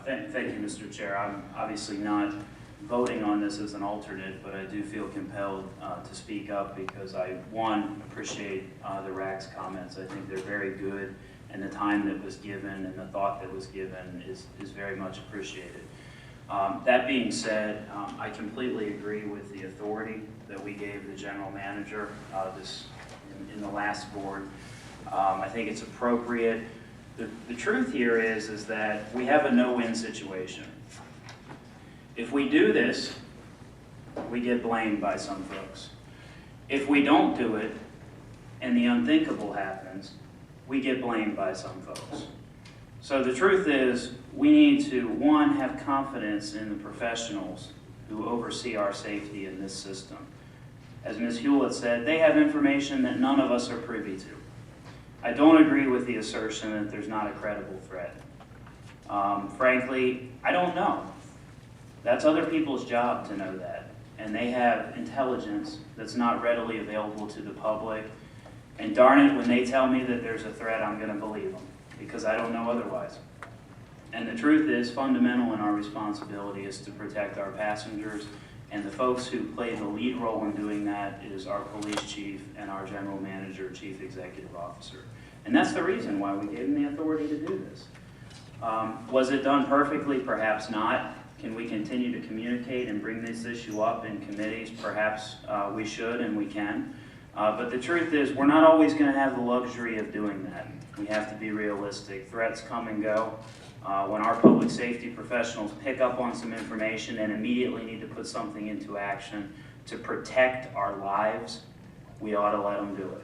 Thank you, Mr. Chair. I'm obviously not voting on this as an alternate, but I do feel compelled to speak up because I, one, appreciate the RAC's comments. I think they're very good, and the time that was given and the thought that was given is very much appreciated. That being said, I completely agree with the authority that we gave the general manager in the last board. I think it's appropriate. The truth here is that we have a no-win situation. If we do this, we get blamed by some folks. If we don't do it, and the unthinkable happens, we get blamed by some folks. So the truth is, we need to, one, have confidence in the professionals who oversee our safety in this system. As Ms. Hewlett said, they have information that none of us are privy to. I don't agree with the assertion that there's not a credible threat. Frankly, I don't know. That's other people's job to know that. And they have intelligence that's not readily available to the public. And darn it, when they tell me that there's a threat, I'm going to believe them, because I don't know otherwise. And the truth is, fundamental in our responsibility is to protect our passengers, and the folks who play the lead role in doing that is our police chief and our general manager, chief executive officer. And that's the reason why we gave them the authority to do this. Was it done perfectly? Perhaps not. Can we continue to communicate and bring this issue up in committees? Perhaps we should and we can. But the truth is, we're not always going to have the luxury of doing that. We have to be realistic. Threats come and go. When our public safety professionals pick up on some information and immediately need to put something into action to protect our lives, we ought to let them do it.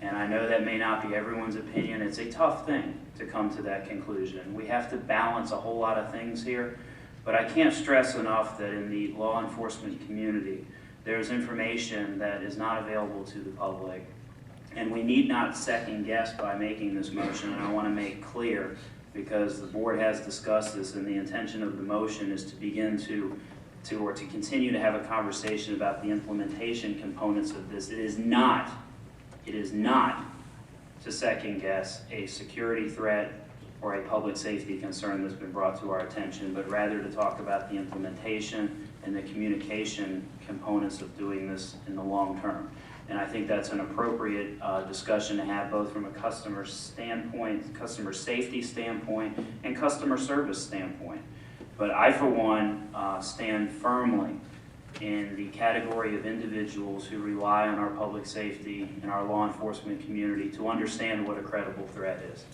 And I know that may not be everyone's opinion. It's a tough thing to come to that conclusion. We have to balance a whole lot of things here, but I can't stress enough that in the law enforcement community, there's information that is not available to the public, and we need not second guess by making this motion. And I want to make clear, because the board has discussed this, and the intention of the motion is to begin to continue to have a conversation about the implementation components of this. It is not to second guess a security threat or a public safety concern that's been brought to our attention, but rather to talk about the implementation and the communication components of doing this in the long term. And I think that's an appropriate discussion to have, both from a customer standpoint, customer safety standpoint, and customer service standpoint. But I, for one, stand firmly in the category of individuals who rely on our public safety and our law enforcement community to understand what a credible threat is.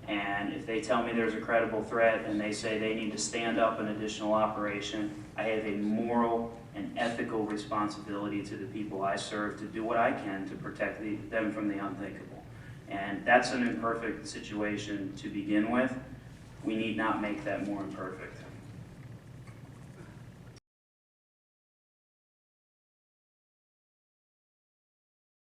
And if they tell me there's a credible threat and they say they need to stand up an additional operation, I have a moral and ethical responsibility to the people I serve to do what I can to protect them from the unthinkable. And that's an imperfect situation to begin with. We need not make that more imperfect.